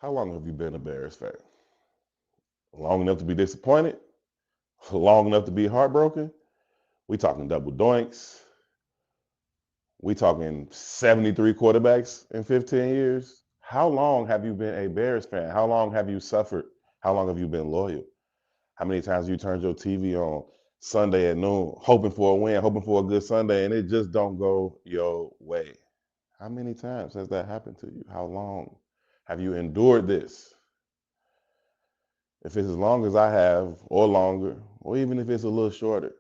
How long have you been a Bears fan? Long enough to be disappointed? Long enough to be heartbroken? We talking double doinks. We talking 73 quarterbacks in 15 years. How long have you been a Bears fan? How long have you suffered? How long have you been loyal? How many times have you turned your TV on Sunday at noon, hoping for a win, hoping for a good Sunday, and it just don't go your way? How many times has that happened to you? How long have you endured this? If it's as long as I have, or longer, or even if it's a little shorter,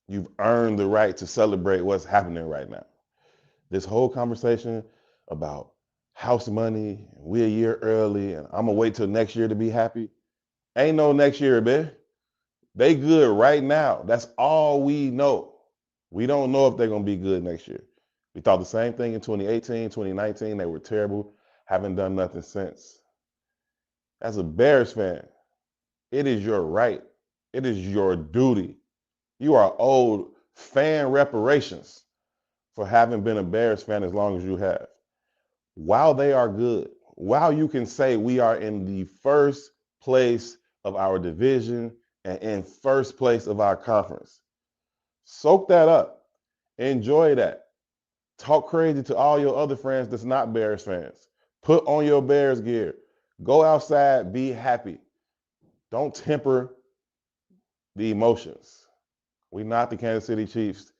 you've earned the right to celebrate what's happening right now. This whole conversation about house money, we're a year early, and I'm gonna wait till next year to be happy. Ain't no next year, man. They good right now. That's all we know. We don't know if they're gonna be good next year. We thought the same thing in 2018, 2019. They were terrible. Haven't done nothing since. As a Bears fan, it is your right. It is your duty. You are owed fan reparations for having been a Bears fan as long as you have. While they are good, while you can say we are in the first place of our division and in first place of our conference, soak that up. Enjoy that. Talk crazy to all your other friends that's not Bears fans. Put on your Bears gear. Go outside, be happy. Don't temper the emotions. We're not the Kansas City Chiefs.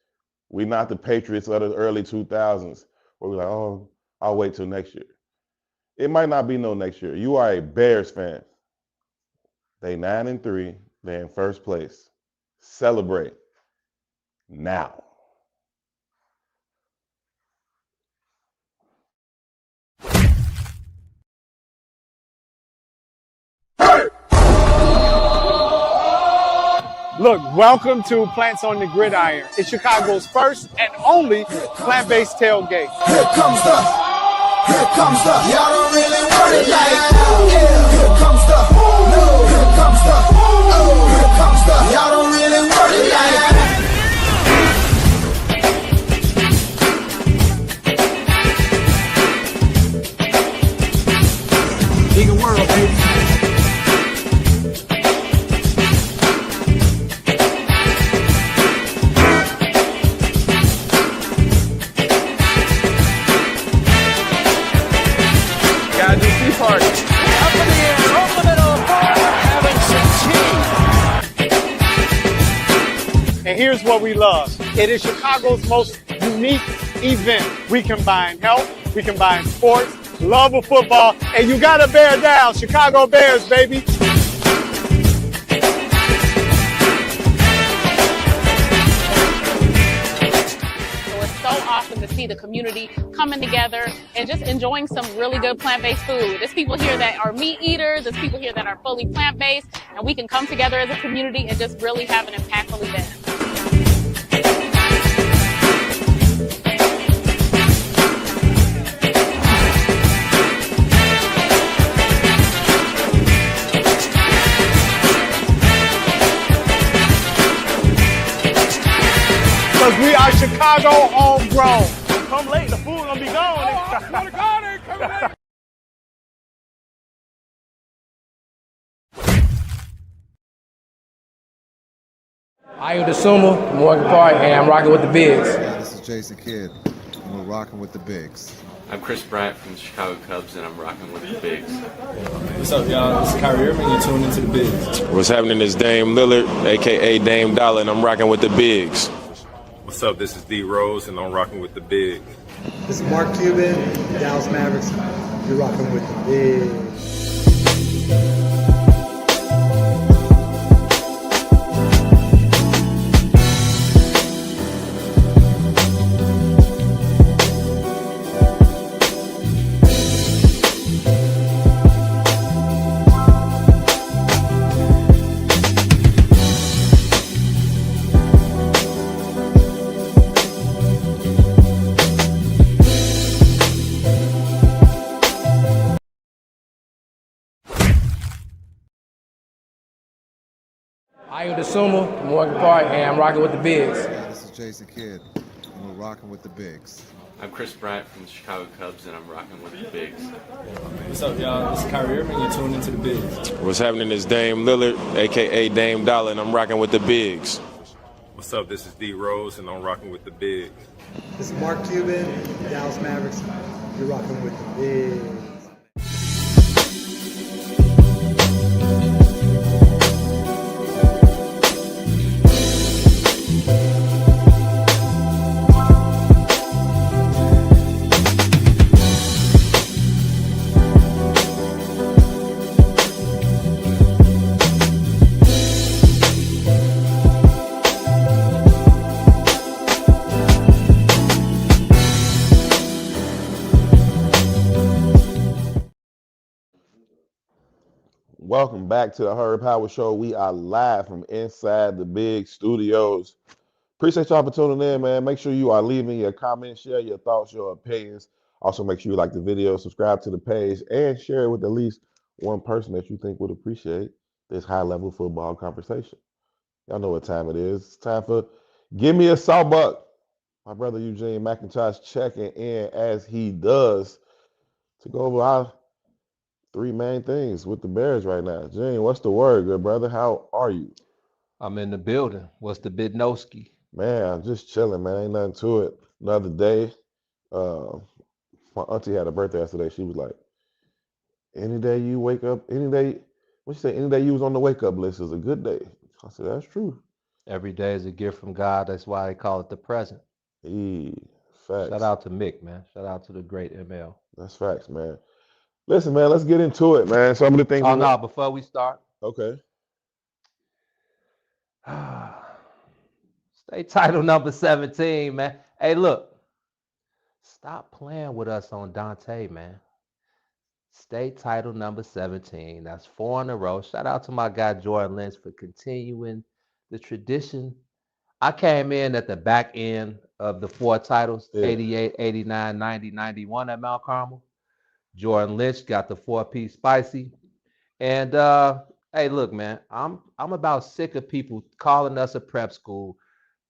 We're not the Patriots of the early 2000s where we're like, oh, I'll wait till next year. It might not be no next year. You are a Bears fan. They 9-3. They're in first place. Celebrate now. Look, welcome to Plants on the Gridiron. It's Chicago's first and only plant-based tailgate. Here comes the, y'all don't really want it like, yeah. Here comes the, no. Here comes the, oh. Here comes the, y'all don't really want it like. Bigger world, baby. And here's what we love. It is Chicago's most unique event. We combine health, we combine sports, love of football, and you gotta bear down. Chicago Bears, baby. Awesome to see the community coming together and just enjoying some really good plant-based food. There's people here that are meat eaters, there's people here that are fully plant-based, and we can come together as a community and just really have an impactful event. Because we are Chicago homegrown. Come late, the food gonna be gone. I am the Sumo, Morgan Park, and I'm rocking with the Bigs. Yeah, this is Jason Kidd, and we're rocking with the Bigs. I'm Chris Bryant from the Chicago Cubs, and I'm rocking with the Bigs. What's up, y'all? This is Kyrie Irving. You're tuning into the Bigs. What's happening is Dame Lillard, a.k.a. Dame Dollar, and I'm rocking with the Bigs. What's up? This is D Rose, and I'm rocking with the Bigs. This is Mark Cuban, Dallas Mavericks. You're rocking with the Bigs. I am the Sumo, Morgan Park, and I'm rocking with the Bigs. Yeah, this is Jason Kidd, and we're rocking with the Bigs. I'm Chris Bryant from the Chicago Cubs, and I'm rocking with the Bigs. What's up, y'all? This is Kyrie Irving. You're tuned into the Bigs. What's happening is Dame Lillard, a.k.a. Dame Dollar, and I'm rocking with the Bigs. What's up? This is D Rose, and I'm rocking with the Bigs. This is Mark Cuban, Dallas Mavericks. You're rocking with the Bigs. Welcome back to the Herb Howard Show. We are live from inside the big studios. Appreciate y'all for tuning in, man. Make sure you are leaving your comments, share your thoughts, your opinions. Also, make sure you like the video, subscribe to the page, and share it with at least one person that you think would appreciate this high-level football conversation. Y'all know what time it is. It's time for Give Me a SAWBUCK. My brother Eugene McIntosh checking in as he does to go over our three main things with the Bears right now. Gene, what's the word, good brother? How are you? I'm in the building. What's the Bidnowski? Man, I'm just chilling, man. Ain't nothing to it. Another day. My auntie had a birthday yesterday. She was like, any day you wake up, any day, what she say, any day you was on the wake up list is a good day. I said, that's true. Every day is a gift from God. That's why they call it the present. Facts. Shout out to Mick, man. Shout out to the great ML. That's facts, man. Listen, man, let's get into it, man. Some of the things. Oh, no, before we start. Okay. State title number 17, man. Hey, look. Stop playing with us on Dante, man. State title number 17. That's 4 in a row. Shout out to my guy Jordan Lynch for continuing the tradition. I came in at the back end of the 4 titles, 88, 89, 90, 91 at Mount Carmel. Jordan Lynch got the 4-piece spicy. And hey, look, man, I'm about sick of people calling us a prep school.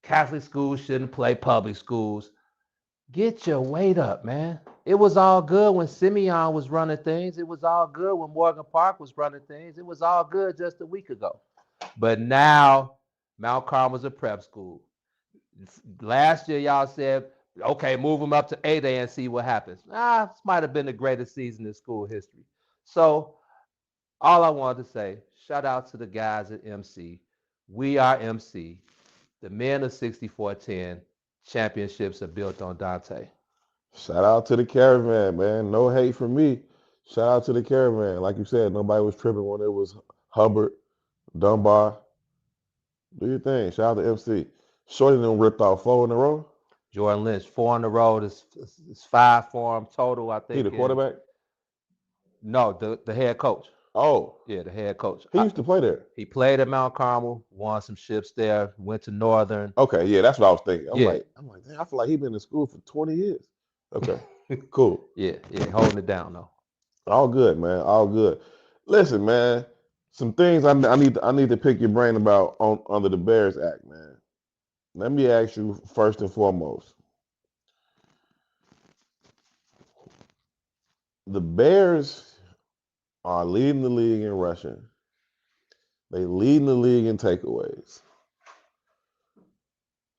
Catholic schools shouldn't play public schools. Get your weight up, man. It was all good when Simeon was running things. It was all good when Morgan Park was running things. It was all good just a week ago. But now Mount Carmel's a prep school. Last year, y'all said, okay, move them up to 8A and see what happens. This might have been the greatest season in school history. So all I wanted to say, shout out to the guys at MC. We are MC. The men of 6410 championships are built on Dante. Shout out to the Caravan, man. No hate from me. Shout out to the Caravan. Like you said, nobody was tripping when it was Hubbard, Dunbar. Do your thing. Shout out to MC. Shorty done ripped off 4 in a row. Jordan Lynch, 4 in a row. It's 5 for him total, I think. He the quarterback? No, the head coach. Oh. Yeah, the head coach. He used to play there. He played at Mount Carmel, won some ships there, went to Northern. Okay, yeah, that's what I was thinking. I'm like, damn, I feel like he's been in school for 20 years. Okay, cool. Yeah, holding it down though. All good, man. All good. Listen, man, some things I need to pick your brain about under the Bears Act, man. Let me ask you first and foremost. The Bears are leading the league in rushing. They leading the league in takeaways.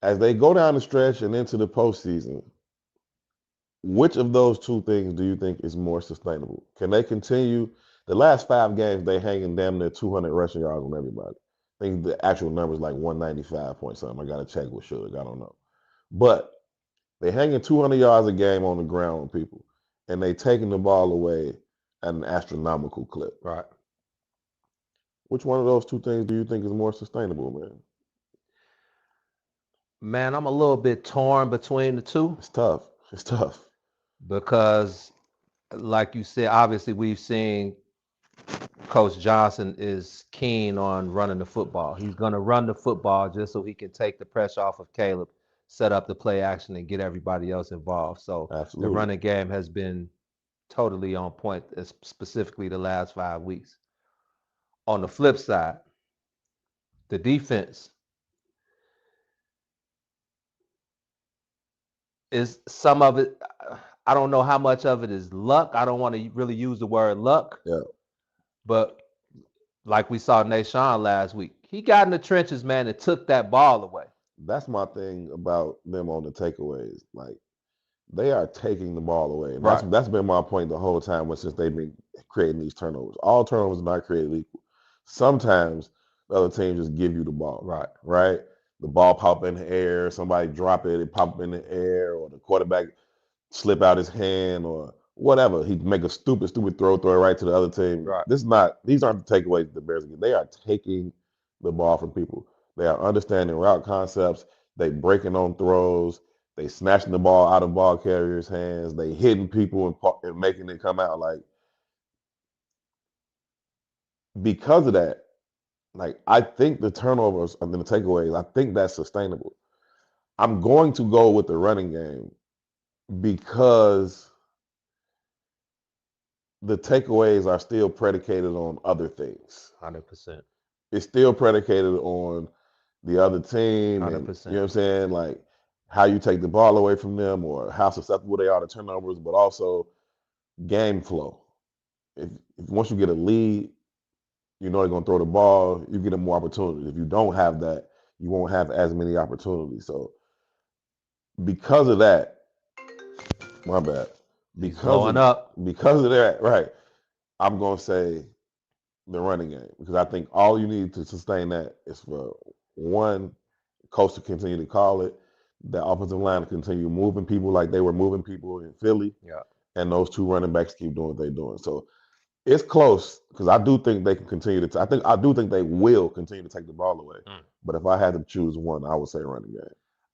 As they go down the stretch and into the postseason, which of those two things do you think is more sustainable? Can they continue? The last 5 games, they hanging damn near 200 rushing yards on everybody. I think the actual number is like 195 point something. I got to check with Suge. I don't know. But they hanging 200 yards a game on the ground with people, and they taking the ball away at an astronomical clip. Right. Which one of those two things do you think is more sustainable, man? Man, I'm a little bit torn between the two. It's tough. It's tough. Because, like you said, obviously we've seen Coach Johnson is keen on running the football. He's going to run the football just so he can take the pressure off of Caleb, set up the play action, and get everybody else involved. So Absolutely. The running game has been totally on point, specifically the last 5 weeks. On the flip side, the defense is some of it. I don't know how much of it is luck. I don't want to really use the word luck. Yeah. But like we saw Nashawn last week, he got in the trenches, man, and took that ball away. That's my thing about them on the takeaways. Like, they are taking the ball away. And Right. that's been my point the whole time since they've been creating these turnovers. All turnovers are not created equal. Sometimes the other team just give you the ball. Right. Right? The ball pop in the air, somebody drop it, it pop in the air, or the quarterback slip out his hand or whatever. He make a stupid throw it right to the other team. Right. These aren't the takeaways the Bears get. They are taking the ball from people. They are understanding route concepts. They breaking on throws. They snatching the ball out of ball carriers' hands. They hitting people and making it come out. Like, because of that, like, I think the turnovers and the takeaways, I think that's sustainable. I'm going to go with the running game because the takeaways are still predicated on other things. 100%. It's still predicated on the other team. And, 100%. you know what I'm saying? Like, how you take the ball away from them or how susceptible they are to turnovers, but also game flow. If once you get a lead, you know they're going to throw the ball, you get more opportunities. If you don't have that, you won't have as many opportunities. So because of that, my bad. Because of that, right, I'm going to say the running game because I think all you need to sustain that is for one, coach to continue to call it, the offensive line to continue moving people like they were moving people in Philly, and those two running backs keep doing what they're doing. So it's close because I do think they can continue to. I do think they will continue to take the ball away. But if I had to choose one, I would say running game.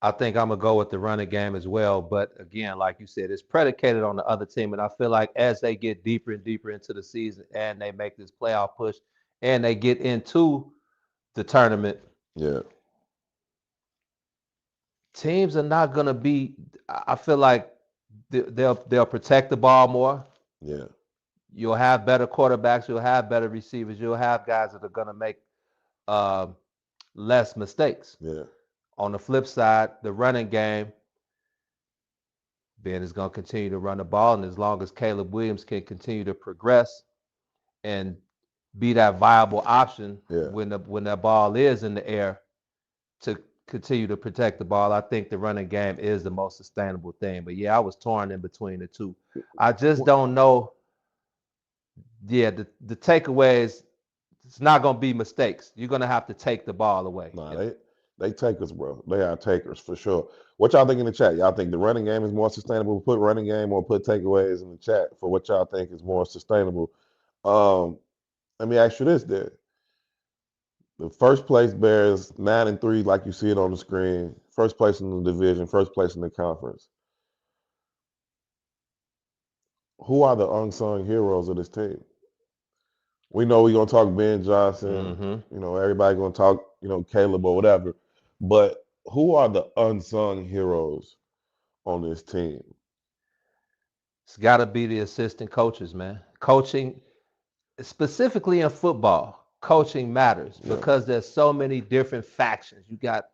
I think I'm gonna go with the running game as well. But again, like you said, it's predicated on the other team. And I feel like as they get deeper and deeper into the season and they make this playoff push and they get into the tournament, teams are not gonna be. I feel like they'll protect the ball more. Yeah. You'll have better quarterbacks. You'll have better receivers. You'll have guys that are gonna make less mistakes. Yeah. On the flip side, the running game, Ben is going to continue to run the ball, and as long as Caleb Williams can continue to progress and be that viable option when that ball is in the air to continue to protect the ball, I think the running game is the most sustainable thing. But yeah, I was torn in between the two. I just don't know. Yeah, the takeaways, it's not going to be mistakes. You're going to have to take the ball away. Nah, they takers, bro. They are takers for sure. What y'all think in the chat? Y'all think the running game is more sustainable? Put running game or put takeaways in the chat for what y'all think is more sustainable. Let me ask you this then. The first place Bears 9-3, like you see it on the screen. First place in the division, first place in the conference. Who are the unsung heroes of this team? We know we're going to talk Ben Johnson. You know, everybody going to talk, Caleb or whatever. But who are the unsung heroes on this team? It's got to be the assistant coaches, man. Coaching, specifically in football, coaching matters because there's so many different factions. You got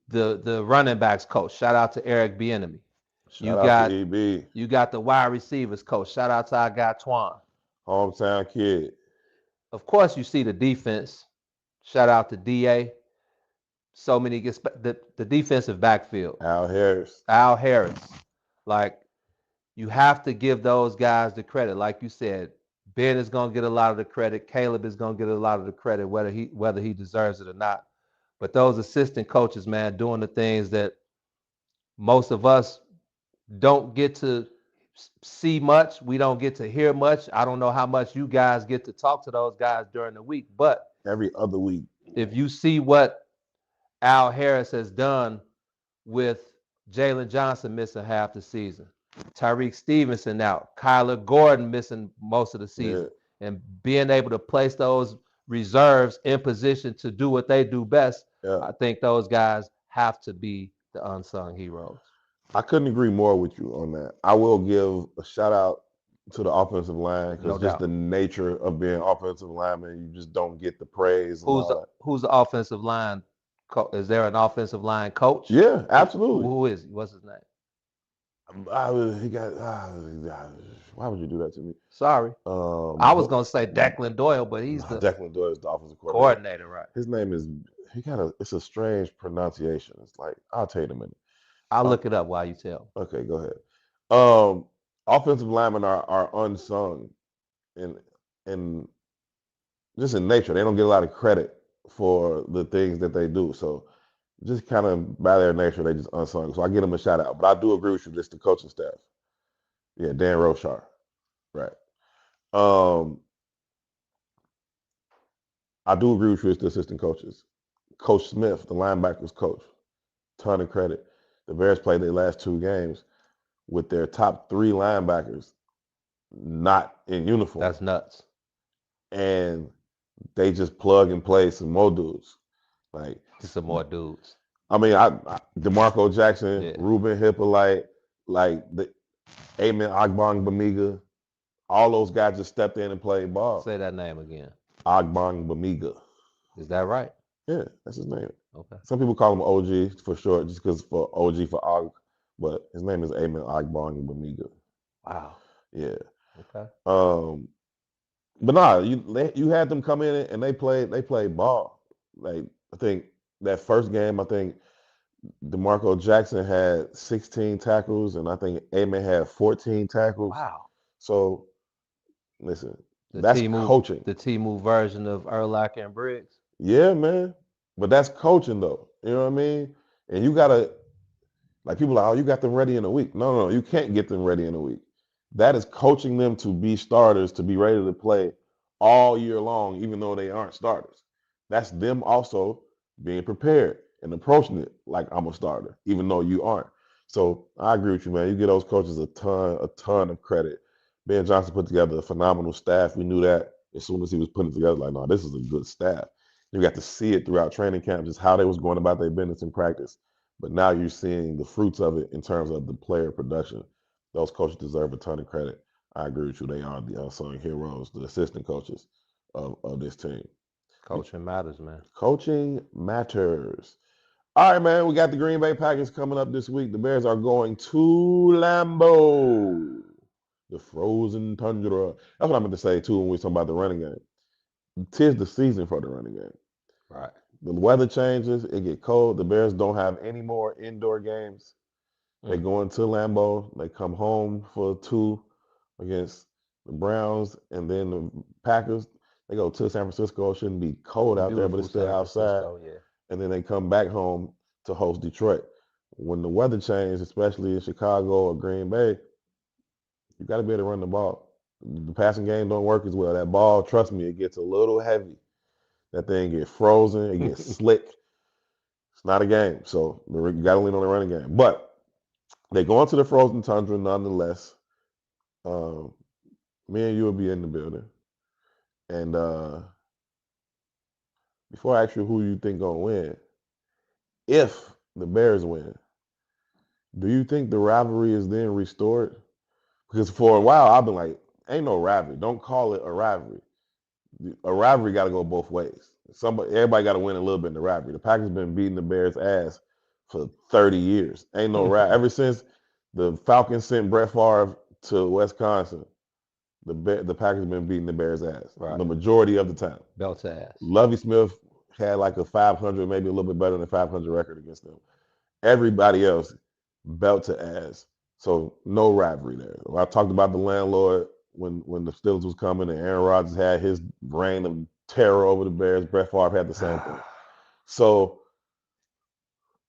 the running backs coach. Shout out to Eric Bieniemy. Shout out to EB. You got the wide receivers coach. Shout out to our guy Twan. Hometown kid. Of course, you see the defense. Shout out to DA. So many the defensive backfield. Al Harris. Like, you have to give those guys the credit. Like you said, Ben is going to get a lot of the credit. Caleb is going to get a lot of the credit, whether he deserves it or not. But those assistant coaches, man, doing the things that most of us don't get to see much. We don't get to hear much. I don't know how much you guys get to talk to those guys during the week, but every other week, if you see what Al Harris has done with Jalen Johnson missing half the season, Tyreek Stevenson out, Kyler Gordon missing most of the season, and being able to place those reserves in position to do what they do best, I think those guys have to be the unsung heroes. I couldn't agree more with you on that. I will give a shout out to the offensive line because just the nature of being offensive lineman, you just don't get the praise. Who's the offensive line? Is there an offensive line coach? Yeah, absolutely. Who is he? What's his name? He got. Why would you do that to me? Sorry. I was gonna say Declan Doyle, but he's the Declan Doyle is the offensive coordinator, right? His name is. It's a strange pronunciation. It's like I'll tell you in a minute. I'll look it up while you tell. Okay, go ahead. Offensive linemen are unsung, and just in nature, they don't get a lot of credit for the things that they do. So just kind of by their nature, they just unsung. So I give them a shout out. But I do agree with you, just the coaching staff. Yeah, Dan Roshar. Right. I do agree with you, it's the assistant coaches. Coach Smith, the linebackers coach, ton of credit. The Bears played their last 2 games with their top 3 linebackers not in uniform. That's nuts. And they just plug and play some more dudes. Like some more dudes. I mean, DeMarco Jackson, Ruben Hippolyte, like the Amen Agbong Bamiga, all those guys just stepped in and played ball. Say that name again. Agbong Bamiga. Is that right? Yeah, that's his name. Okay. Some people call him OG for short, just because for OG for Og, but his name is Amen Agbong Bamiga. Wow. Yeah. Okay. But nah, you had them come in and they played ball. Like I think that first game, I think DeMarco Jackson had 16 tackles, and I think Amen had 14 tackles. Wow. So listen, that's coaching. The T-move version of Urlacher and Briggs. Yeah, man. But that's coaching though. You know what I mean? And you gotta, like people are like, oh, you got them ready in a week. No, you can't get them ready in a week. That is coaching them to be starters, to be ready to play all year long, even though they aren't starters. That's them also being prepared and approaching it like I'm a starter, even though you aren't. So I agree with you, man. You give those coaches a ton of credit. Ben Johnson put together a phenomenal staff. We knew that as soon as he was putting it together, like, no, this is a good staff. You got to see it throughout training camp, just how they was going about their business in practice. But now you're seeing the fruits of it in terms of the player production. Those coaches deserve a ton of credit. I agree with you. They are the unsung heroes, the assistant coaches of this team. Coaching matters, man. Coaching matters. All right, man. We got the Green Bay Packers coming up this week. The Bears are going to Lambeau, the frozen tundra. That's what I meant to say, too, when we talk about the running game. 'Tis the season for the running game. Right. The weather changes. It get cold. The Bears don't have any more indoor games. They go into Lambeau. They come home for 2 against the Browns, and then the Packers. They go to San Francisco. It shouldn't be cold out there, but it's still outside. Yeah. And then they come back home to host Detroit. When the weather changes, especially in Chicago or Green Bay, you got to be able to run the ball. The passing game don't work as well. That ball, trust me, it gets a little heavy. That thing gets frozen. It gets slick. It's not a game. So you got to lean on the running game. But they go into the frozen tundra nonetheless. Me and you will be in the building. And before I ask you who you think gonna win, if the Bears win, do you think the rivalry is then restored? Because for a while I've been like, ain't no rivalry. Don't call it a rivalry. A rivalry got to go both ways. Everybody got to win a little bit in the rivalry. The Packers been beating the Bears' ass for 30 years. Ain't no rivalry. Ever since the Falcons sent Brett Favre to Wisconsin, the Packers been beating the Bears' ass the majority of the time. Belt to ass. Lovie Smith had like a 500, maybe a little bit better than 500 record against them. Everybody else, belt to ass. So no rivalry there. I talked about the landlord when the Steelers was coming and Aaron Rodgers had his reign of terror over the Bears. Brett Favre had the same thing. So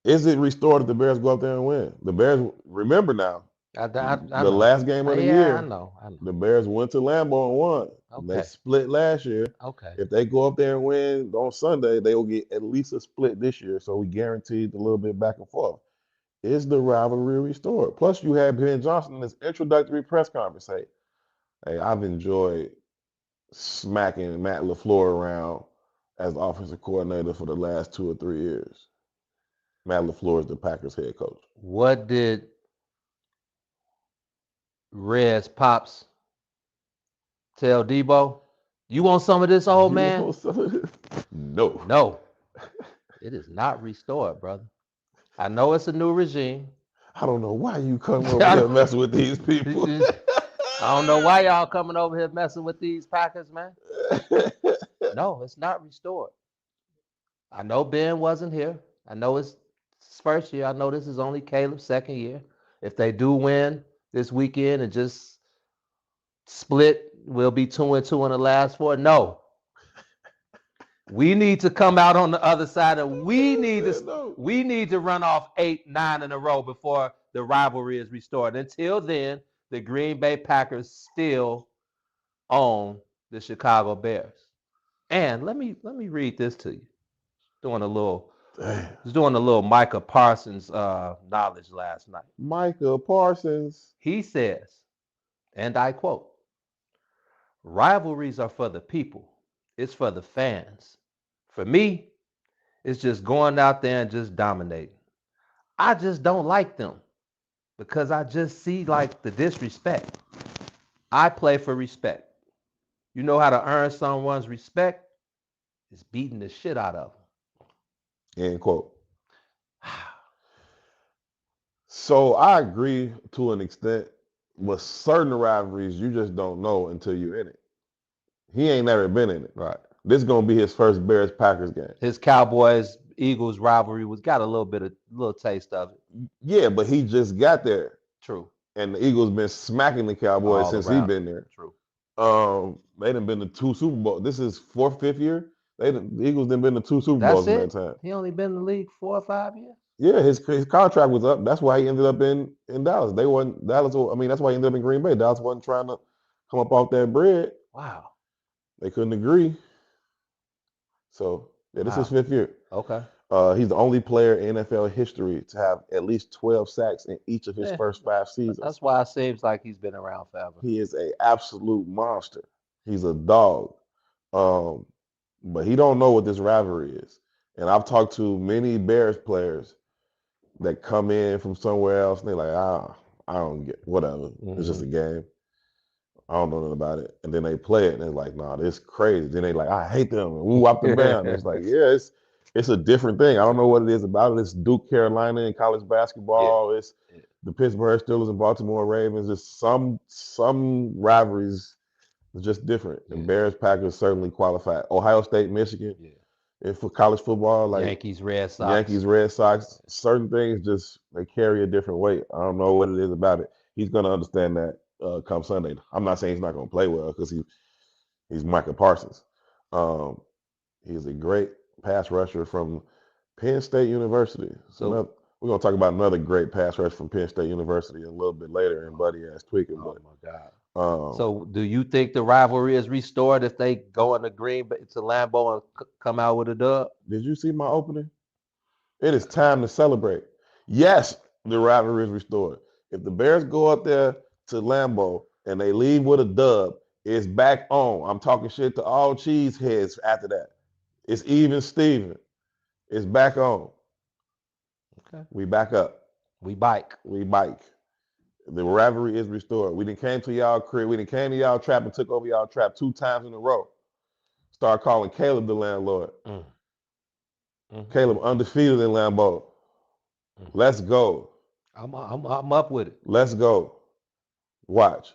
is it restored if the Bears go up there and win? The Bears, remember now, the last game of the year, I know. The Bears went to Lambeau and won. Okay. They split last year. Okay. If they go up there and win on Sunday, they will get at least a split this year. So we guaranteed a little bit back and forth. Is the rivalry restored? Plus, you had Ben Johnson in his introductory press conference say, hey, I've enjoyed smacking Matt LaFleur around as offensive coordinator for the last 2 or 3 years. Matt LaFleur is the Packers head coach. What did Red's pops tell Debo? You want some of this, old man? No. No. It is not restored, brother. I know it's a new regime. I don't know why you come over here messing with these people. I don't know why y'all coming over here messing with these Packers, man. No, it's not restored. I know Ben wasn't here. I know it's his first year. I know this is only Caleb's second year. If they do win this weekend and just split, we'll be 2-2 in the last 4. No. We need to come out on the other side, and we need to run off 8, 9 in a row before the rivalry is restored. Until then, the Green Bay Packers still own the Chicago Bears. And let me read this to you. Doing a little Micah Parsons knowledge last night. Micah Parsons. He says, and I quote, "Rivalries are for the people. It's for the fans. For me, it's just going out there and just dominating. I just don't like them because I just see like the disrespect. I play for respect. You know how to earn someone's respect? It's beating the shit out of them." End quote. So I agree to an extent. With certain rivalries, you just don't know until you're in it. He ain't never been in it. Right. This is gonna be his first Bears-Packers game. His Cowboys-Eagles rivalry got a little taste of it. Yeah, but he just got there. True. And the Eagles been smacking the Cowboys All since around. he been there. True. They done been to 2 Super Bowls. This is 4th, 5th year. The Eagles done been to 2 Super Bowls in that time. He only been in the league 4 or 5 years. Yeah, his contract was up. That's why he ended up in Dallas. That's why he ended up in Green Bay. Dallas wasn't trying to come up off that bread. Wow. They couldn't agree. So yeah, this is his 5th year. Okay. He's the only player in NFL history to have at least 12 sacks in each of his first 5 seasons. That's why it seems like he's been around forever. He is an absolute monster. He's a dog. But he don't know what this rivalry is. And I've talked to many Bears players that come in from somewhere else and they're like, I don't get whatever. It's just a game. I don't know nothing about it. And then they play it and they're like, nah, this is crazy. Then they like, I hate them. And woo up and down. It's like, yeah, it's a different thing. I don't know what it is about it. It's Duke, Carolina in college basketball. It's the Pittsburgh Steelers and Baltimore Ravens. It's some rivalries are just different. And Bears, Packers certainly qualify. Ohio State, Michigan. Yeah. And for college football, like Yankees, Red Sox, certain things just they carry a different weight. I don't know what it is about it. He's gonna understand that come Sunday. I'm not saying he's not gonna play well because he's Micah Parsons. He's a great pass rusher from Penn State University. So we're gonna talk about another great pass rusher from Penn State University a little bit later in Buddy Ass Tweaking. Oh my God. So do you think the rivalry is restored if they go into Green Bay to Lambeau and come out with a dub? Did you see my opening? It is time to celebrate. Yes, the rivalry is restored. If the Bears go up there to Lambeau and they leave with a dub, it's back on. I'm talking shit to all cheese heads after that. It's even Steven. It's back on. Okay. We back up. We bike. The rivalry is restored. We done came to y'all crib. We done came to y'all trap and took over y'all trap 2 times in a row. Start calling Caleb the landlord. Caleb undefeated in Lambeau. Let's go. I'm up with it. Let's go. Watch.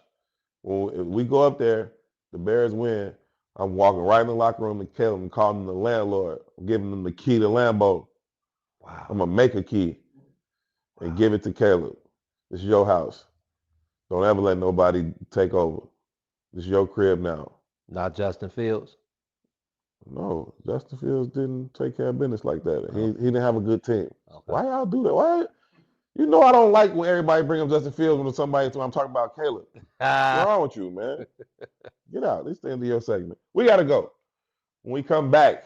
When we go up there, the Bears win. I'm walking right in the locker room to Caleb and calling him the landlord. I'm giving him the key to Lambeau. Wow. I'm gonna make a key and give it to Caleb. This is your house. Don't ever let nobody take over. This is your crib now. Not Justin Fields? No, Justin Fields didn't take care of business like that. He didn't have a good team. Okay. Why y'all do that? Why? You know I don't like when everybody bring up Justin Fields when I'm talking about Caleb. What's wrong with you, man? Get out. This is the end of your segment. We got to go. When we come back.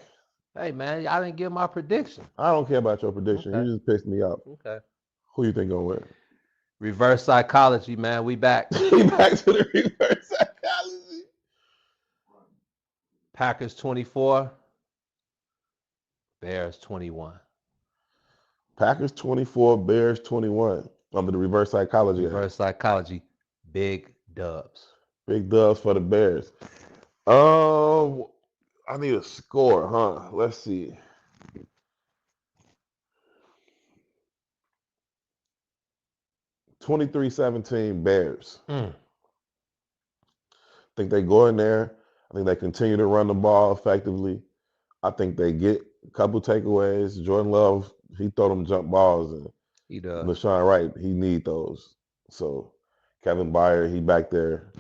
Hey, man, I didn't give my prediction. I don't care about your prediction. Okay. You just pissed me off. Okay. Who you think gonna win? Reverse psychology, man. We back. We back to the reverse psychology. Packers 24, Bears 21. Packers 24, Bears 21. Under the reverse psychology. Reverse psychology. Big dubs. Big dubs for the Bears. I need a score, huh? Let's see. 23-17 Bears. Mm. I think they go in there. I think they continue to run the ball effectively. I think they get a couple takeaways. Jordan Love, he throw them jump balls, and He does. LaShawn Wright, he need those. So Kevin Byard, he back there.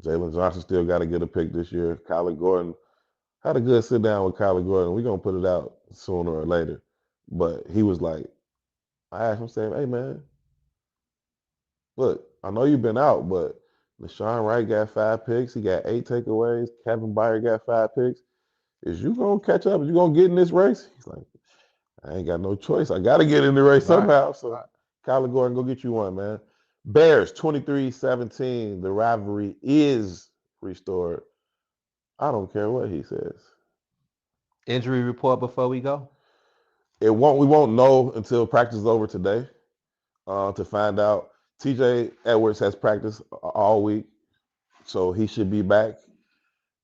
Jalen Johnson still got to get a pick this year. Kyler Gordon, had a good sit down with Kyler Gordon. We're going to put it out sooner or later. But he was like, I asked him, saying, hey, man, look, I know you've been out, but LaShawn Wright got 5 picks. He got 8 takeaways. Kevin Byard got 5 picks. Is you going to catch up? Is you going to get in this race? He's like, I ain't got no choice. I got to get in the race somehow. So Kyler Gordon, go get you one, man. Bears, 23-17. The rivalry is restored. I don't care what he says. Injury report before we go? We won't know until practice is over today to find out. TJ Edwards has practiced all week, so he should be back.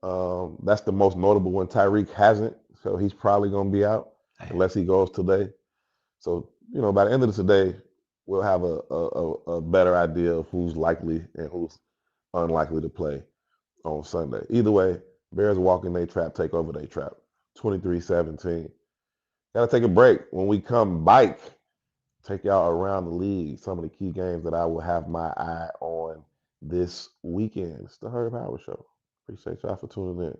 That's the most notable one. Tyreek hasn't, so he's probably going to be out unless he goes today. So, by the end of today, we'll have a better idea of who's likely and who's unlikely to play on Sunday. Either way, Bears walk in their trap, take over their trap. 23-17. Got to take a break. When we come back, take y'all around the league, some of the key games that I will have my eye on this weekend. It's the Herb Howard Show. Appreciate y'all for tuning in.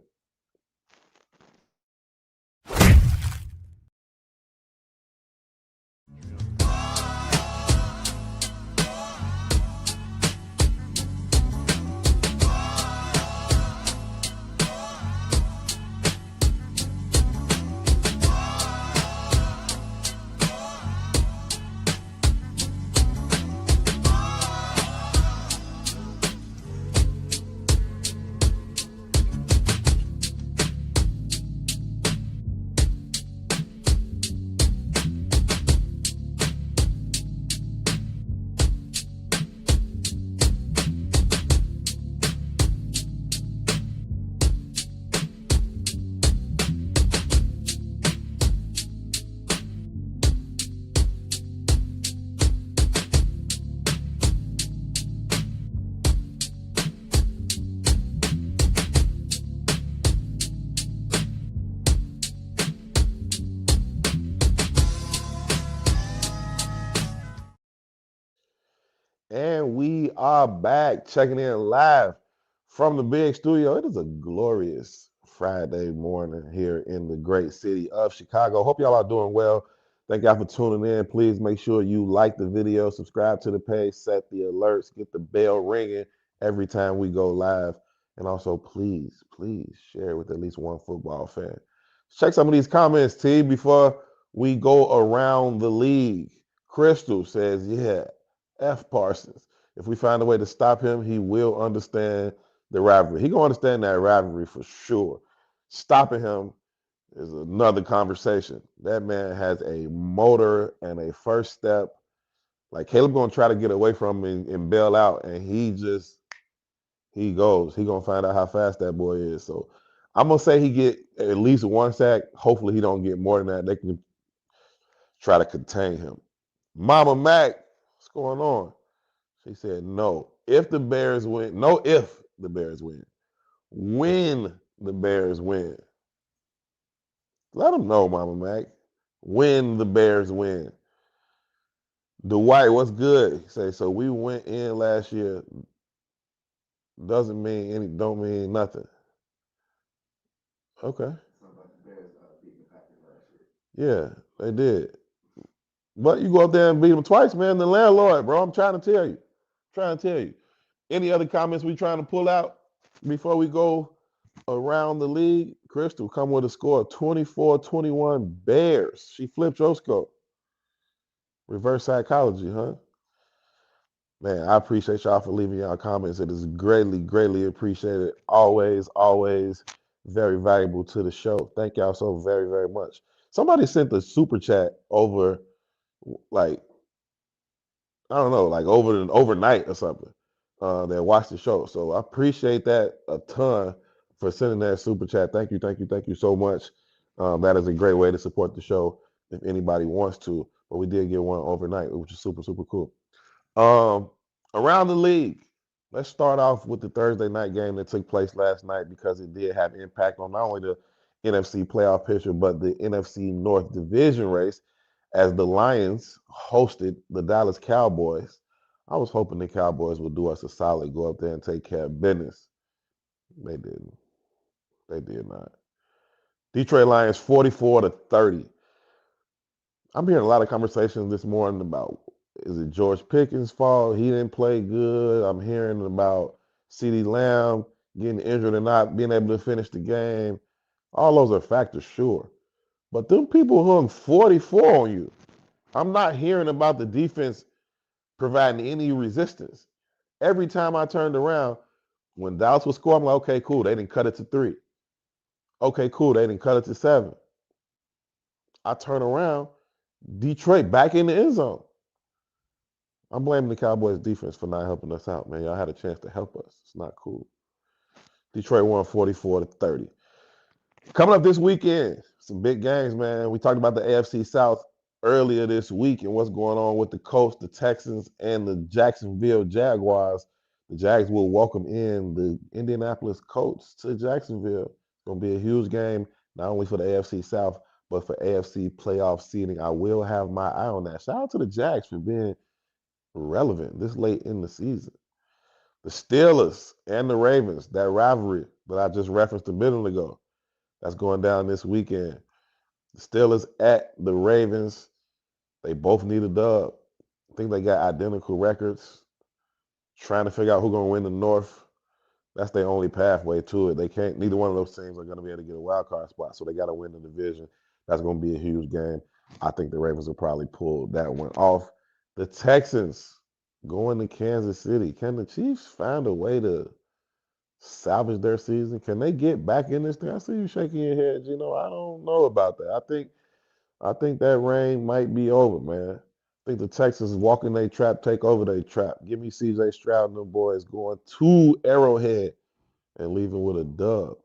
And we are back, checking in live from the big studio. It is a glorious Friday morning here in the great city of Chicago. Hope y'all are doing well. Thank y'all for tuning in. Please make sure you like the video, subscribe to the page, set the alerts, get the bell ringing every time we go live. And also, please share with at least one football fan. Check some of these comments, T, before we go around the league. Crystal says, yeah, F Parsons. If we find a way to stop him, he will understand the rivalry. He gonna understand that rivalry for sure. Stopping him is another conversation. That man has a motor and a first step. Like Caleb gonna try to get away from him and bail out, and he goes. He gonna find out how fast that boy is. So I'm gonna say he get at least 1 sack. Hopefully he don't get more than that. They can try to contain him. Mama Mac, what's going on? She said, no. If the Bears win, no if the Bears win. When the Bears win. Let them know, Mama Mac. When the Bears win. Dwight, what's good? He say, so we went in last year. Don't mean nothing. Okay. Yeah, they did. But you go up there and beat them twice, man. The landlord, bro. I'm trying to tell you. Any other comments we trying to pull out before we go around the league? Crystal come with a score of 24-21 Bears. She flipped your score. Reverse psychology, huh? Man, I appreciate y'all for leaving y'all comments. It is greatly, greatly appreciated. Always, always very valuable to the show. Thank y'all so very, very much. Somebody sent a super chat over, like, I don't know, like overnight or something. That watched the show. So I appreciate that a ton for sending that super chat. Thank you so much. That is a great way to support the show if anybody wants to. But we did get one overnight, which is super, super cool. Around the league, let's start off with the Thursday night game that took place last night because it did have impact on not only the NFC playoff picture, but the NFC North division race as the Lions hosted the Dallas Cowboys. I was hoping the Cowboys would do us a solid, go up there and take care of business. They didn't. They did not. Detroit Lions 44-30. I'm hearing a lot of conversations this morning about, is it George Pickens' fault? He didn't play good. I'm hearing about CeeDee Lamb getting injured and not being able to finish the game. All those are factors, sure. But them people hung 44 on you. I'm not hearing about the defense providing any resistance. Every time I turned around, when Dallas was scoring, I'm like, okay, cool. They didn't cut it to 3. Okay, cool. They didn't cut it to 7. I turn around, Detroit back in the end zone. I'm blaming the Cowboys defense for not helping us out, man. Y'all had a chance to help us. It's not cool. Detroit won 44-30. Coming up this weekend, some big games, man. We talked about the AFC South earlier this week and what's going on with the Colts, the Texans, and the Jacksonville Jaguars. The Jags will welcome in the Indianapolis Colts to Jacksonville. It's going to be a huge game, not only for the AFC South, but for AFC playoff seeding. I will have my eye on that. Shout out to the Jags for being relevant this late in the season. The Steelers and the Ravens, that rivalry that I just referenced a minute ago, that's going down this weekend. The Steelers at the Ravens, they both need a dub. I think they got identical records. Trying to figure out who's going to win the North. That's their only pathway to it. They can't. Neither one of those teams are going to be able to get a wild card spot, so they got to win the division. That's going to be a huge game. I think the Ravens will probably pull that one off. The Texans going to Kansas City. Can the Chiefs find a way to salvage their season? Can they get back in this thing? I see you shaking your head, Gino. I don't know about that. I think that reign might be over, man. I think the Texans walk in their trap, take over their trap. Give me C.J. Stroud and them boys going to Arrowhead and leaving with a dub.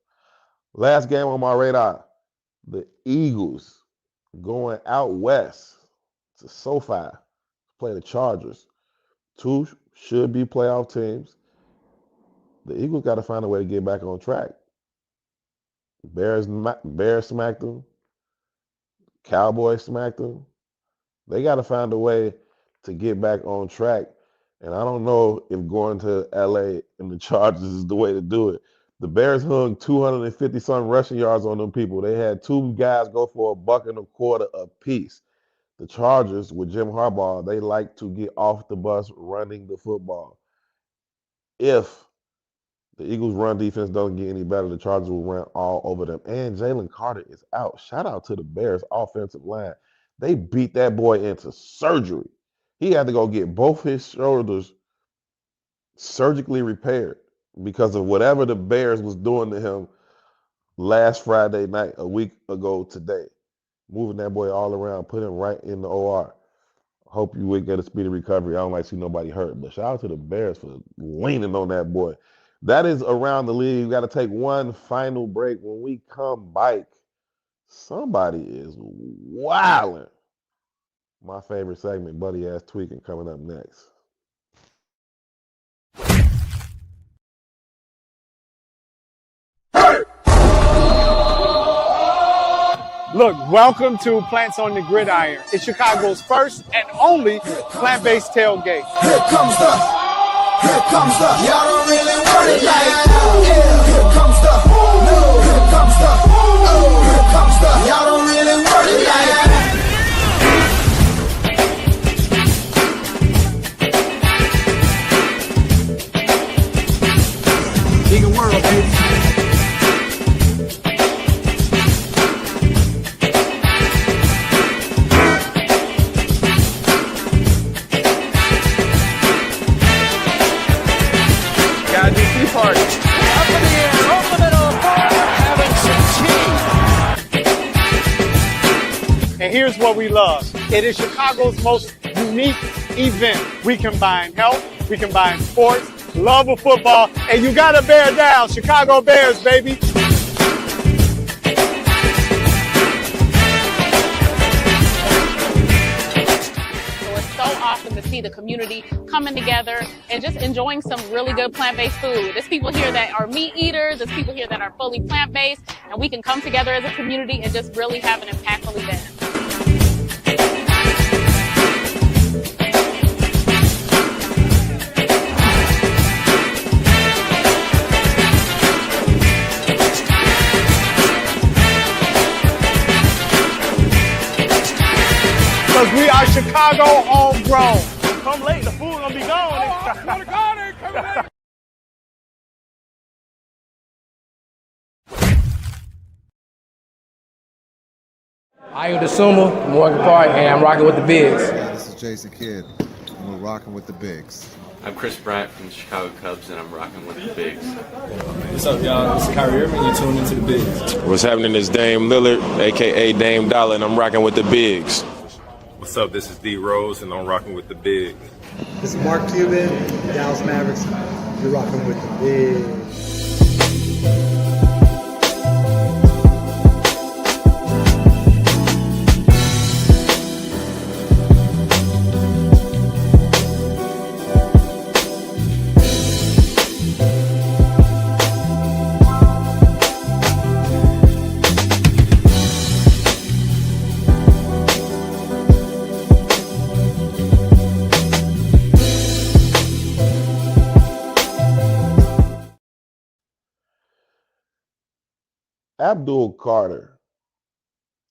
Last game on my radar, the Eagles going out west to SoFi, play the Chargers. 2 should be playoff teams. The Eagles got to find a way to get back on track. Bears smacked them. Cowboys smacked them. They got to find a way to get back on track. And I don't know if going to L.A. and the Chargers is the way to do it. The Bears hung 250-some rushing yards on them people. They had 2 guys go for $1.25 apiece. The Chargers, with Jim Harbaugh, they like to get off the bus running the football. If the Eagles' run defense doesn't get any better, the Chargers will run all over them. And Jalen Carter is out. Shout out to the Bears' offensive line. They beat that boy into surgery. He had to go get both his shoulders surgically repaired because of whatever the Bears was doing to him last Friday night, a week ago today. Moving that boy all around, put him right in the OR. Hope you would get a speedy recovery. I don't like to see nobody hurt, but shout out to the Bears for leaning on that boy. That is around the league. We got to take one final break. When we come back, somebody is wilding. My favorite segment, Buddy Ass Tweaking, coming up next. Look, welcome to Plants on the Gridiron. It's Chicago's first and only plant-based tailgate. Here comes the, y'all don't really want it like that. Here comes the, here comes the, here comes the, y'all don't really want it like that. Vegan world, baby. And here's what we love. It is Chicago's most unique event. We combine health, we combine sports, love of football, and you gotta bear down. Chicago Bears, baby. So it's so awesome to see the community coming together and just enjoying some really good plant-based food. There's people here that are meat eaters, there's people here that are fully plant-based, and we can come together as a community and just really have an impactful event. Because we are Chicago homegrown. Come late, the food gonna be gone. I swear to God, ain't coming late. I am the Sumo, Morgan Park, and I'm rocking with the Bigs. Yeah, this is Jason Kidd, and we're rocking with the Bigs. I'm Chris Bryant from the Chicago Cubs, and I'm rocking with the Bigs. What's up, y'all? This is Kyrie Irving, you're tuned into the Bigs. What's happening is Dame Lillard, a.k.a. Dame Dollar, and I'm rocking with the Bigs. What's up? This is D Rose, and I'm rocking with the Big. This is Mark Cuban, Dallas Mavericks. You're rocking with the Bigs. Abdul Carter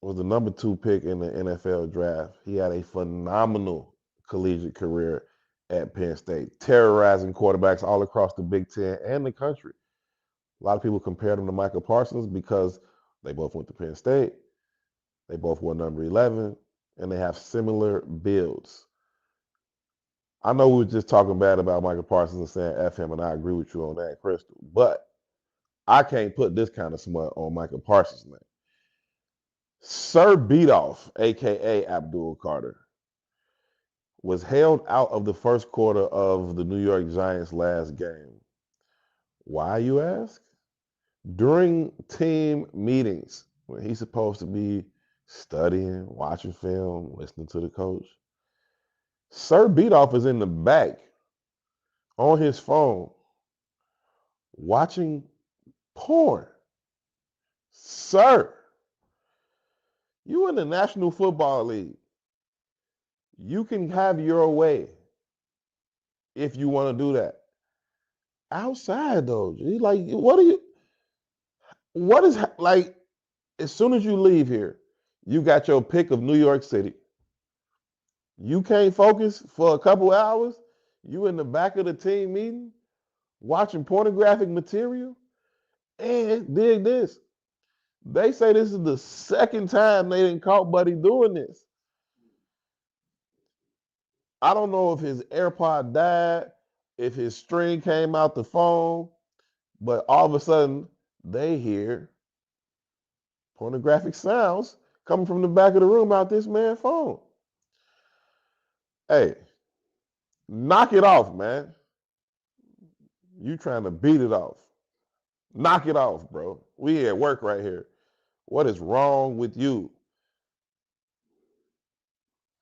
was the number 2 pick in the NFL draft. He had a phenomenal collegiate career at Penn State, terrorizing quarterbacks all across the Big Ten and the country. A lot of people compared him to Michael Parsons because they both went to Penn State. They both wore number 11, and they have similar builds. I know we were just talking bad about Michael Parsons and saying F him, and I agree with you on that, Crystal. But I can't put this kind of smut on Michael Parsons' name. Sir Beatoff, a.k.a. Abdul Carter, was held out of the first quarter of the New York Giants' last game. Why, you ask? During team meetings, when he's supposed to be studying, watching film, listening to the coach, Sir Beatoff is in the back on his phone watching porn. Sir, you in the National Football League. You can have your way if you want to do that. Outside though, G, like what is like as soon as you leave here, you got your pick of New York City. You can't focus for a couple hours. You in the back of the team meeting watching pornographic material. And dig this. They say this is the second time they didn't caught Buddy doing this. I don't know if his AirPod died, if his string came out the phone, but all of a sudden they hear pornographic sounds coming from the back of the room out this man's phone. Hey, knock it off, man. You trying to beat it off. Knock it off, bro. We at work right here. What is wrong with you?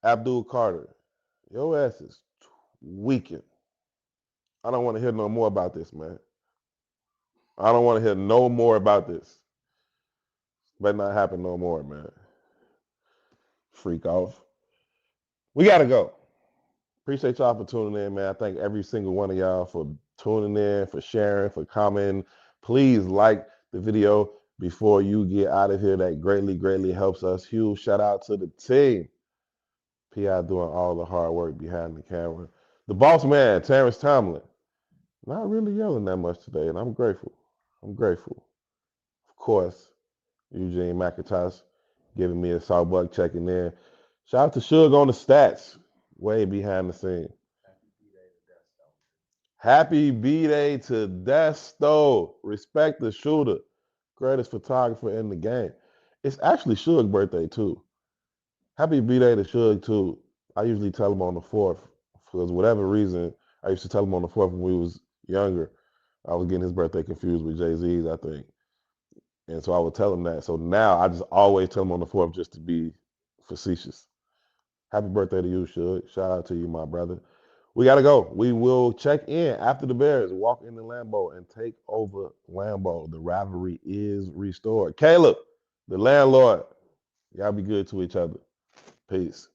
Abdul Carter, your ass is tweaking. I don't want to hear no more about this, man. I don't want to hear no more about this. Better not happen no more, man. Freak off. We got to go. Appreciate y'all for tuning in, man. I thank every single one of y'all for tuning in, for sharing, for commenting. Please like the video before you get out of here. That greatly, greatly helps us. Huge shout out to the team. P.I. doing all the hard work behind the camera. The boss man, Terrence Tomlin. Not really yelling that much today, and I'm grateful. I'm grateful. Of course, Eugene McIntosh giving me a SAWBUCK checking in. Shout out to Suge on the stats, way behind the scene. Happy B-Day to Desto. Respect the shooter. Greatest photographer in the game. It's actually Suge's birthday, too. Happy B-Day to Suge, too. I usually tell him on the 4th. For whatever reason, I used to tell him on the 4th when we was younger. I was getting his birthday confused with Jay-Z's, I think. And so I would tell him that. So now I just always tell him on the 4th just to be facetious. Happy birthday to you, Suge. Shout out to you, my brother. We got to go. We will check in after the Bears walk into Lambeau and take over Lambeau. The rivalry is restored. Caleb, the landlord, y'all be good to each other. Peace.